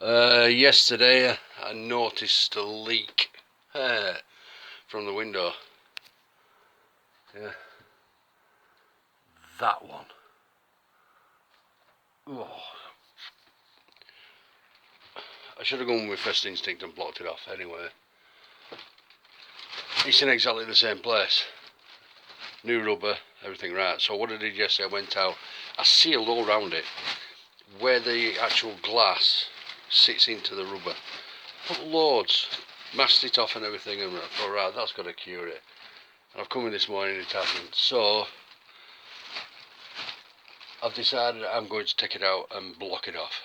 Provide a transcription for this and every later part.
Yesterday I noticed a leak from the window. Yeah, that one. Oh. I should have gone with first instinct and blocked it off anyway. It's in exactly the same place. New rubber, everything right. So what I did yesterday, I went out, I sealed all around it, where the actual glass sits into the rubber. Put loads, masked it off and everything, and I thought, right, that's got to cure it. And I've come in this morning, it hasn't. So I've decided I'm going to take it out and block it off.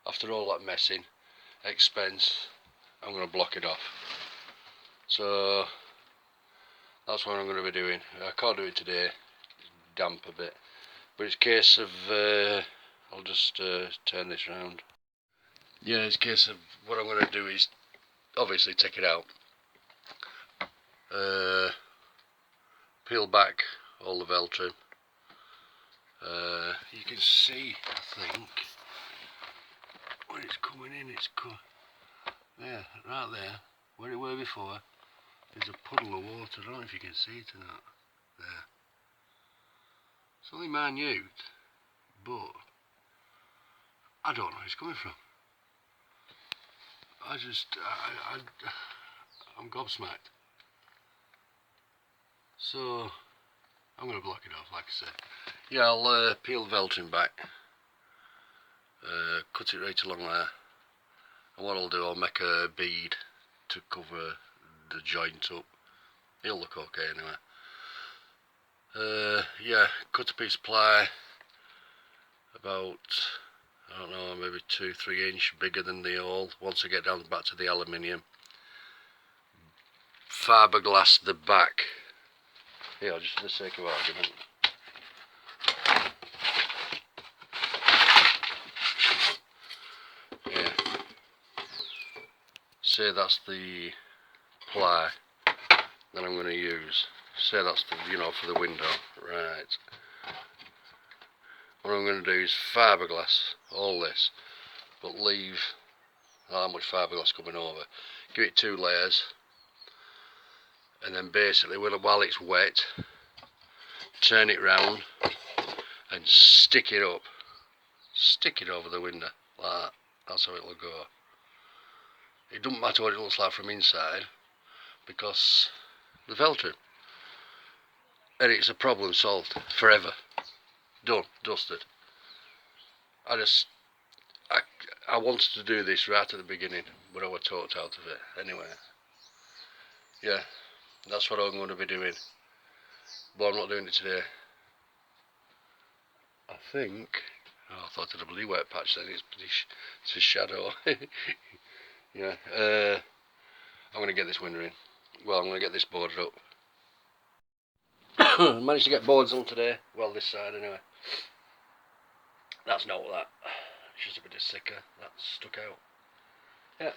After all that messing, expense, I'm going to block it off. So that's what I'm going to be doing. I can't do it today, it's damp a bit, but it's a case of I'll just turn this round. Yeah, it's a case of what I'm going to do is obviously take it out, peel back all the Veltrin. You can see, I think, when it's coming in, there, right there, where it were before, there's a puddle of water. I don't know if you can see it or not. There. It's only minute, but I don't know where it's coming from. I'm gobsmacked. So I'm going to block it off, like I said. Yeah, I'll peel the Veltrin back, cut it right along there, and what I'll do, I'll make a bead to cover the joint up. It'll look okay anyway. Yeah, cut a piece of ply about, I don't know, maybe 2-3 inch bigger than the hole. Once I get down back to the aluminium, fiberglass the back. Yeah, just for the sake of argument. Yeah. Say that's the ply that I'm going to use. Say that's the, for the window. Right. What I'm going to do is fiberglass all this, but leave how much fiberglass coming over. Give it 2 layers, and then basically while it's wet, turn it round and stick it up. Stick it over the window like that. That's how it'll go. It doesn't matter what it looks like from inside, because the Veltrin, and it's a problem solved forever. Done, dusted. I wanted to do this right at the beginning, but I was talked out of it. Anyway, yeah, that's what I'm going to be doing, but I'm not doing it today. I think, I thought it was a blue wet patch then, it's a shadow. Yeah, I'm going to get this window in. Well, I'm going to get this boarded up. Managed to get boards on today, well this side anyway. That's not that, it's just a bit thicker, that's stuck out. Yeah.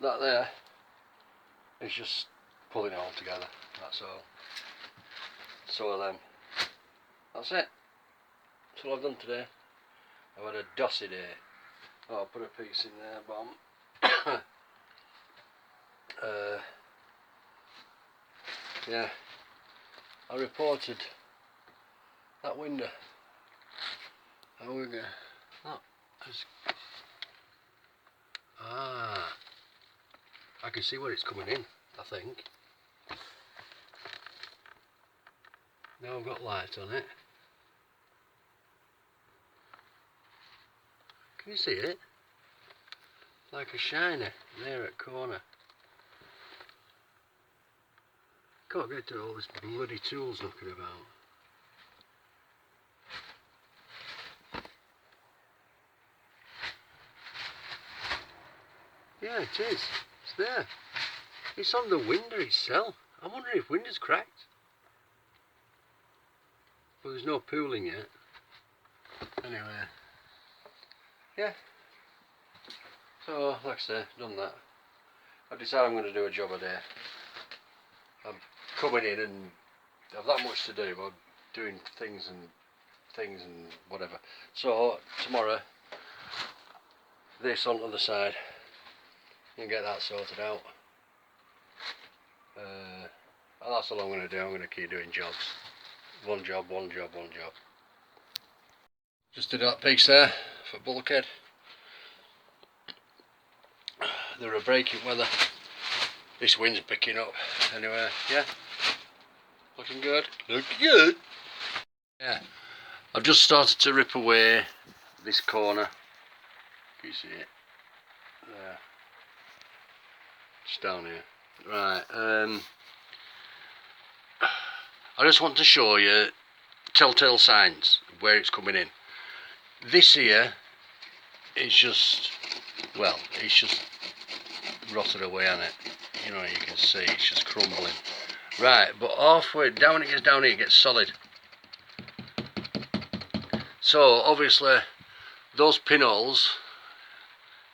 That there is just pulling it all together, that's all. So then, that's it. That's all I've done today. I've had a dossy day. Oh, I'll put a piece in there, bomb. Yeah, I reported that window. How are we going? Oh, I can see where it's coming in, I think. Now I've got light on it. Can you see it? Like a shiner there at corner. Can't get to all this bloody tools knocking about. Yeah, it is. It's there. It's on the window itself. I'm wondering if window's cracked. But there's no pooling yet. Anyway. Yeah. So, like I say, done that. I've decided I'm going to do a job a day. I'm coming in and I've that much to do. I'm doing things and things and whatever. So tomorrow, this on the other side, you can get that sorted out. And that's all I'm going to do. I'm going to keep doing jobs. One job, one job, one job. Just did that piece there for bulkhead. They're a breaking weather. This wind's picking up. Anyway, yeah. Looking good. Looking good. Yeah. I've just started to rip away this corner. Can you see it? There. Just down here. Right. I just want to show you telltale signs of where it's coming in. This here is just, well, it's just rotted away on it. You know, you can see it's just crumbling. Right, but halfway down, when it gets down here, it gets solid. So obviously those pinholes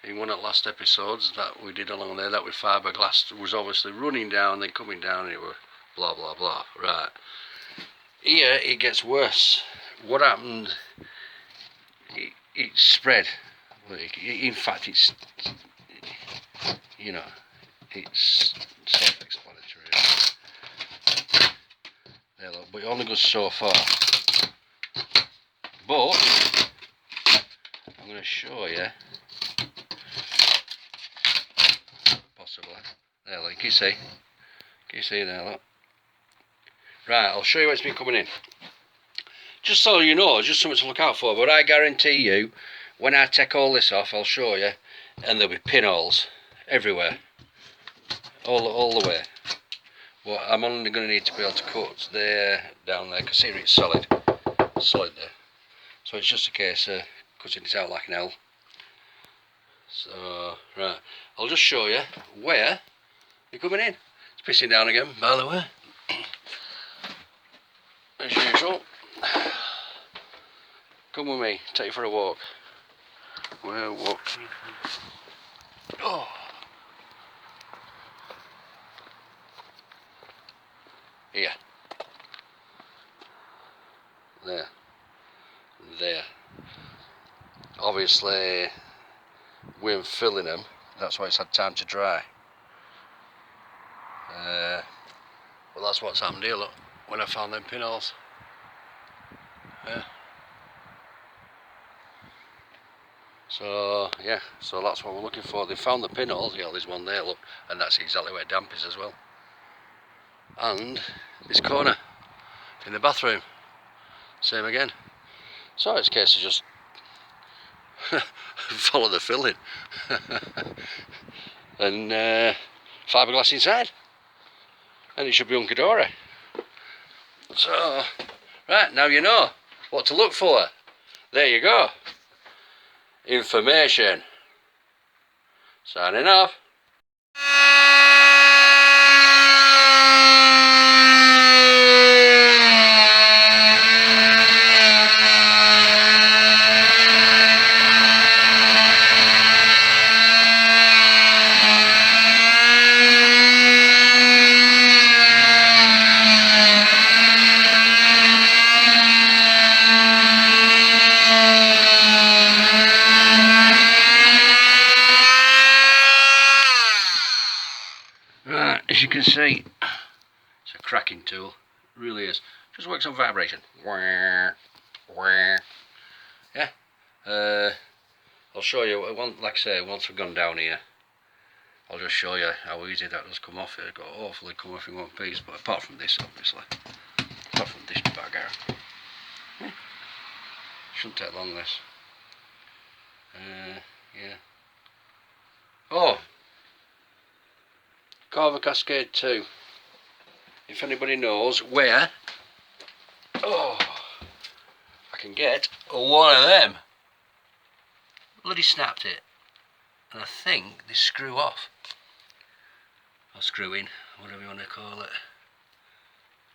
in one of the last episodes that we did along there, that with fiberglass, was obviously running down, then coming down, and it was blah blah blah. Right, here it gets worse. What happened? It spread. In fact, it's, you know, it's self-explanatory. There, look, but it only goes so far. But I'm going to show you, possibly. There, look, can you see? Can you see there, look? Right, I'll show you where it's been coming in. Just so you know, just something to look out for. But I guarantee you, when I take all this off, I'll show you, and there'll be pinholes everywhere, all the way. But I'm only going to need to be able to cut there, down there, because here it's solid there. So it's just a case of cutting it out like an L. So, right, I'll just show you where they're coming in. It's pissing down again, by the way. As usual. Come with me, take you for a walk. We're walking. Oh. Here. There. There. Obviously, we're filling them. That's why it's had time to dry. Well, that's what's happened here, look. When I found them pinholes. Yeah. So yeah, so that's what we're looking for. They found the pinholes. Yeah, there's one there, look, and that's exactly where damp is as well. And this corner in the bathroom, same again. So it's a case of just follow the filling and fiberglass inside, and it should be hunky-dory. So, right, now you know what to look for. There you go. Information. Signing off. Right, as you can see, it's a cracking tool, it really is. Just works on vibration. Yeah. I'll show you, like I say, once we've gone down here, I'll just show you how easy that does come off. It'll hopefully come off in one piece, but apart from this, obviously, apart from this bagger, shouldn't take long, this. Yeah. Oh, Carver Cascade 2. If anybody knows where, I can get one of them. Bloody snapped it. And I think they screw off. Or screw in, whatever you want to call it.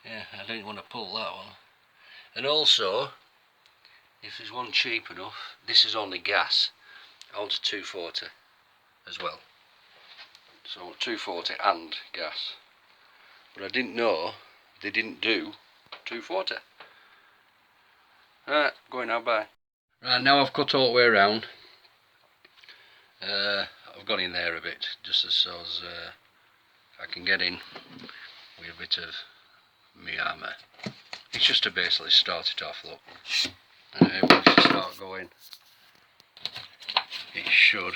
Yeah, I didn't want to pull that one. And also, if there's one cheap enough, this is only gas. I want a 240 as well. So 240 and gas. But I didn't know they didn't do 240. Right, going now, bye. Right, now I've cut all the way around. I've gone in there a bit, just as I can get in with a bit of my armour. It's just to basically start it off, look. Once you start going, it should.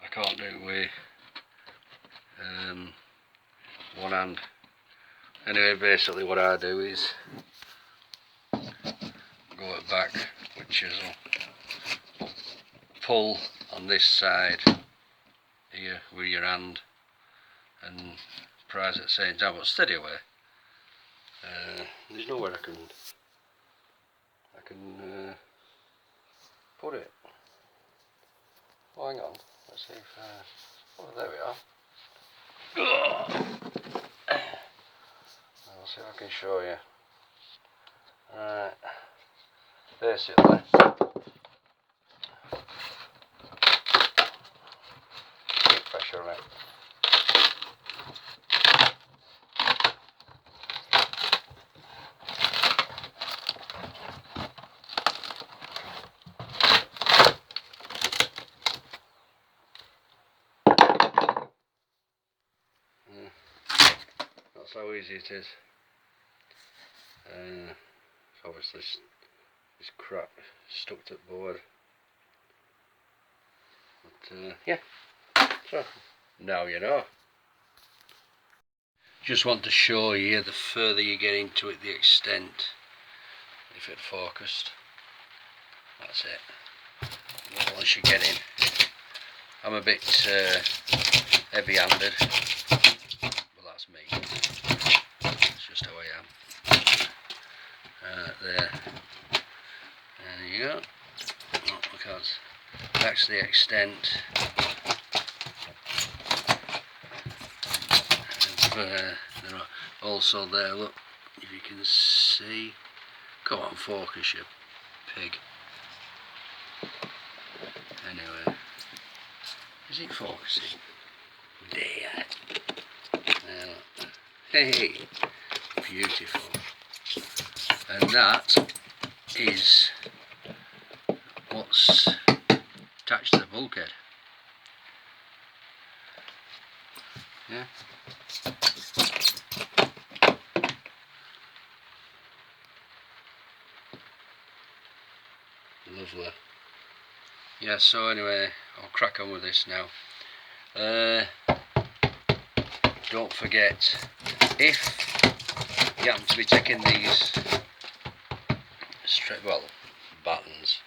I can't do it with one hand. Anyway, basically what I do is go at back with chisel, pull on this side here with your hand and prise at the same time, but steady away. There's nowhere I can put it. Oh, hang on, let's see if oh, there we are. I'll see if I can show you. Right, basically keep pressure on it. That's how easy it is. Obviously this crap stuck to the board. But yeah, so now you know. Just want to show you, the further you get into it, the extent, if it focused, that's it. Once you get in, I'm a bit heavy-handed, but that's me. It's just how I am. There you go. Oh, because that's the extent. There are also there, look, if you can see. Come on, focus, you pig. Anyway, is it focusing? There. Hey, beautiful. And that is what's attached to the bulkhead. Yeah. Lovely. Yeah, so anyway, I'll crack on with this now. Don't forget, if you happen to be taking these battens,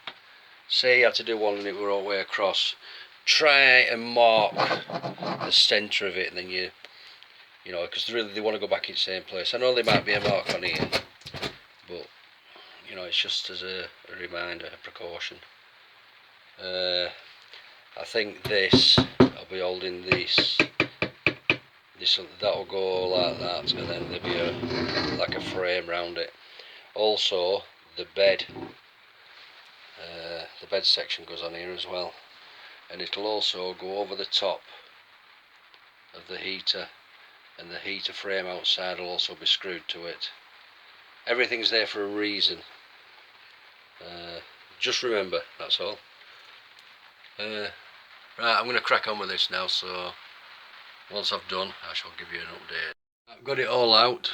say you have to do one and it were all the way across, try and mark the centre of it, and then you know, because really they want to go back in the same place. I know there might be a mark on here, but you know, it's just as a reminder, a precaution. I think this, I'll be holding this, that'll go like that, and then there'll be like a frame round it. Also, the bed section goes on here as well, and it'll also go over the top of the heater, and the heater frame outside will also be screwed to it. Everything's there for a reason. Just remember, that's all. Right, I'm going to crack on with this now, so once I've done, I shall give you an update. I've got it all out.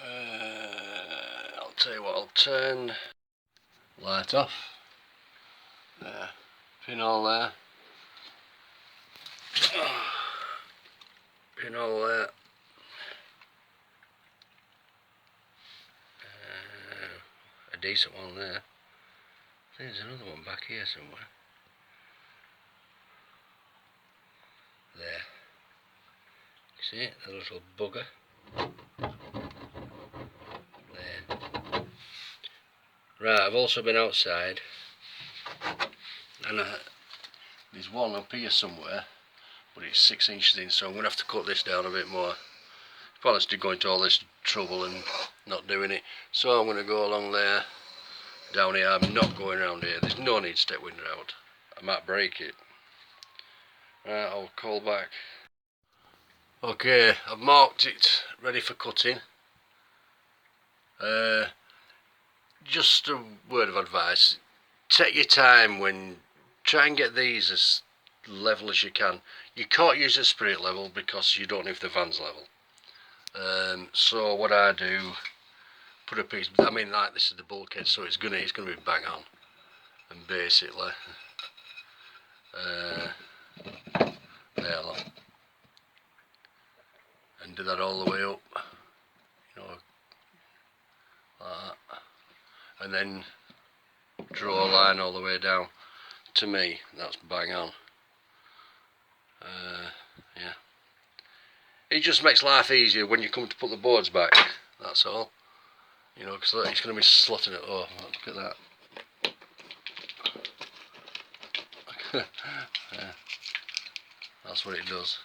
I'll tell you what, I'll turn light off. There, pin all there. Pin all there. A decent one there. I think there's another one back here somewhere. There. You see it? The little bugger. There. Right, I've also been outside, and there's one up here somewhere, but it's 6 inches in, so I'm going to have to cut this down a bit more. Pointless to go into all this trouble and not doing it, so I'm going to go along there, down here. I'm not going around here. There's no need to take window out. I might break it. Right, I'll call back. Okay, I've marked it ready for cutting. Just a word of advice, take your time when try and get these as level as you can. You can't use a spirit level because you don't know if the van's level. So what I do, put a piece, I mean like this is the bulkhead, so it's gonna be bang on, and basically there, look, and do that all the way up, you know, like that, and then draw a line all the way down. To me, that's bang on. Yeah, it just makes life easier when you come to put the boards back. That's all. You know, because it's going to be slotting it. Oh, look at that. Yeah, that's what it does.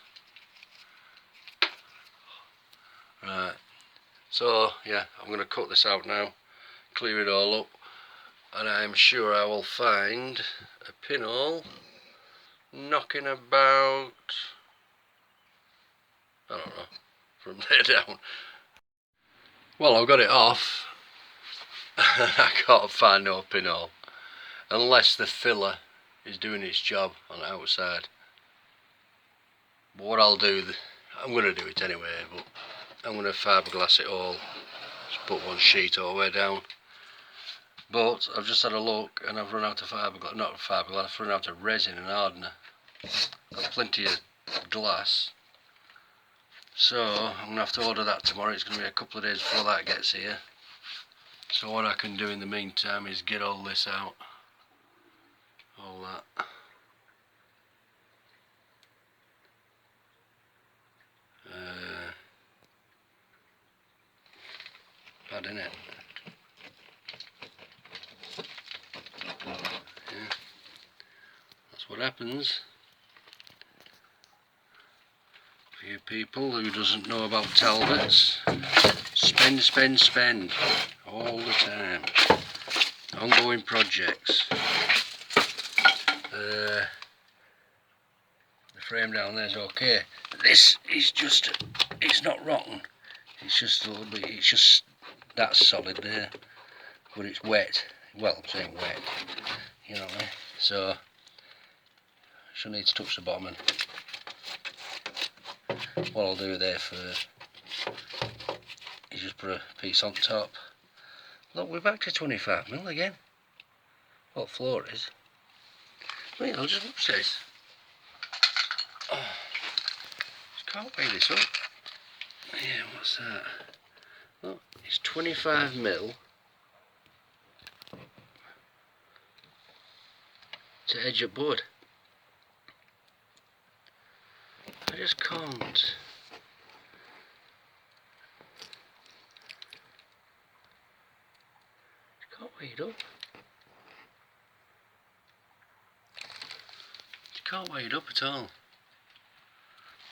Right. So yeah, I'm going to cut this out now, clear it all up, and I'm sure I will find a pinhole knocking about, I don't know, from there down. Well, I've got it off. I can't find no pinhole unless the filler is doing its job on the outside. But what I'll do, I'm going to do it anyway, but I'm going to fiberglass it all, just put one sheet all the way down. But I've just had a look and I've run out of fiberglass, not fiberglass, I've run out of resin and hardener. Got plenty of glass, so I'm going to have to order that tomorrow. It's going to be a couple of days before that gets here. So what I can do in the meantime is get all this out, all that. Bad, innit? Yeah, that's what happens. For you people who doesn't know about Talbots, spend, spend, spend all the time. Ongoing projects. The frame down there is okay. This is just, it's not rotten. It's just a little bit, it's just, that's solid there. But it's wet. Well, I'm saying wet. You know what I mean? So, I shall need to touch the bottom, and what I'll do there first is just put a piece on top. Look, we're back to 25mm again. What floor is? Wait, I'll just watch this. Oh, just can't weigh this up. Yeah, what's that? Look, it's 25mm to edge up board. I just can't. Can't weigh it up. Can't weigh it up at all.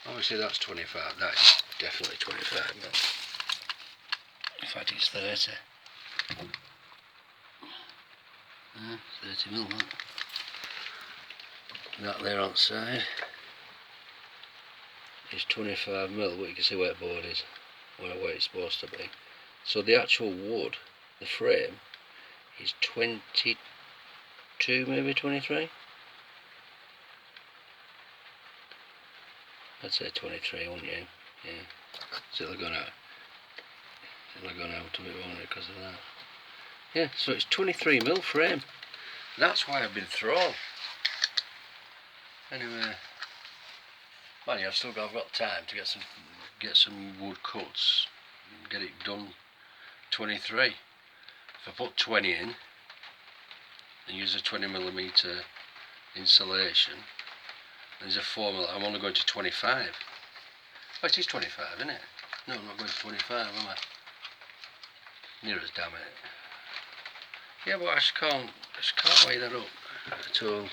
Obviously that's 25, that is definitely 25mm. In fact it's 30. 30mm that. That there on the side is 25mm, but you can see where the board is, where it's supposed to be. So the actual wood, the frame, is 22, maybe 23? I'd say 23, wouldn't you? Yeah. So it'll go out. It'll go out of it, won't it, because of that. Yeah, so it's 23mm frame. That's why I've been thrown. Anyway, man, yeah, I've got time to get some wood cuts, get it done. 23. If I put 20 in and use a 20mm insulation, there's a formula. I'm only going to 25. Oh, it is 25, isn't it? No, I'm not going to 25, am I? Near as damn it. Yeah, but I just can't weigh that up at all.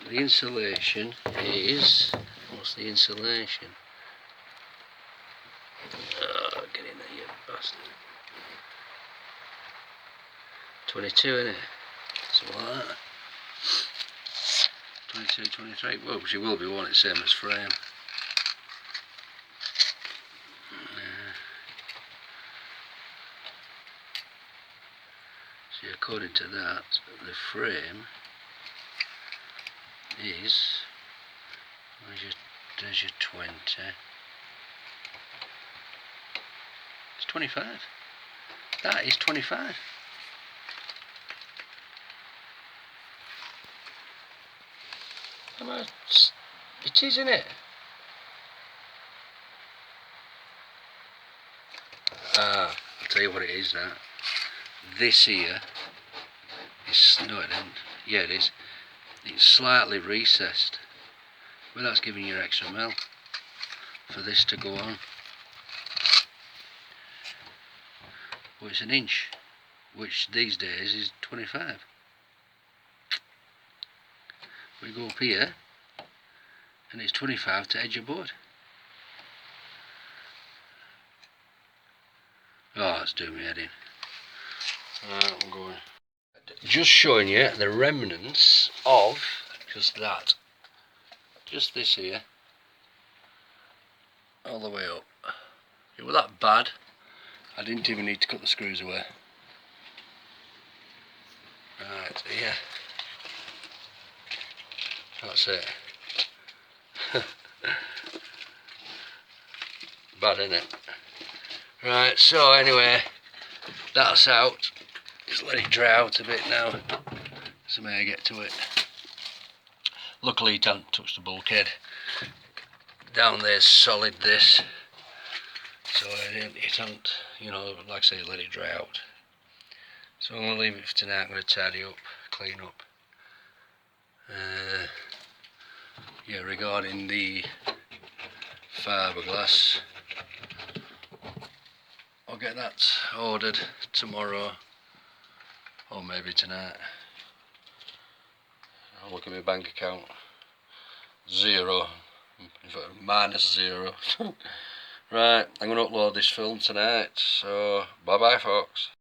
The insulation is, what's the insulation? Oh, get in there, you bastard. 22, isn't it? Something like that. 22, 23. Well, she will be, won't it? Same as frame. See, according to that, the frame is, there's your 20. It's 25. That is 25. It is, isn't it? I'll tell you what it is, that. This here is, no it isn't, yeah it is, it's slightly recessed, but that's giving you extra mil for this to go on. But it's an inch, which these days is 25. We go up here, and it's 25 to edge your board. Oh, that's doing me head in. I'm going. Just showing you the remnants of just that. Just this here. All the way up. It was that bad, I didn't even need to cut the screws away. Right, here. That's it. Bad, isn't it? Right, so anyway, that's out. Just let it dry out a bit now, so may I get to it. Luckily it hasn't touched the bulkhead. Down there's solid, this. So it hasn't, you know, like I say, let it dry out. So I'm going to leave it for tonight. I'm going to tidy up, clean up. Yeah, regarding the fiberglass, I'll get that ordered tomorrow, or maybe tonight. I'll look at my bank account. 0, in fact -0. Right, I'm going to upload this film tonight, so bye bye folks.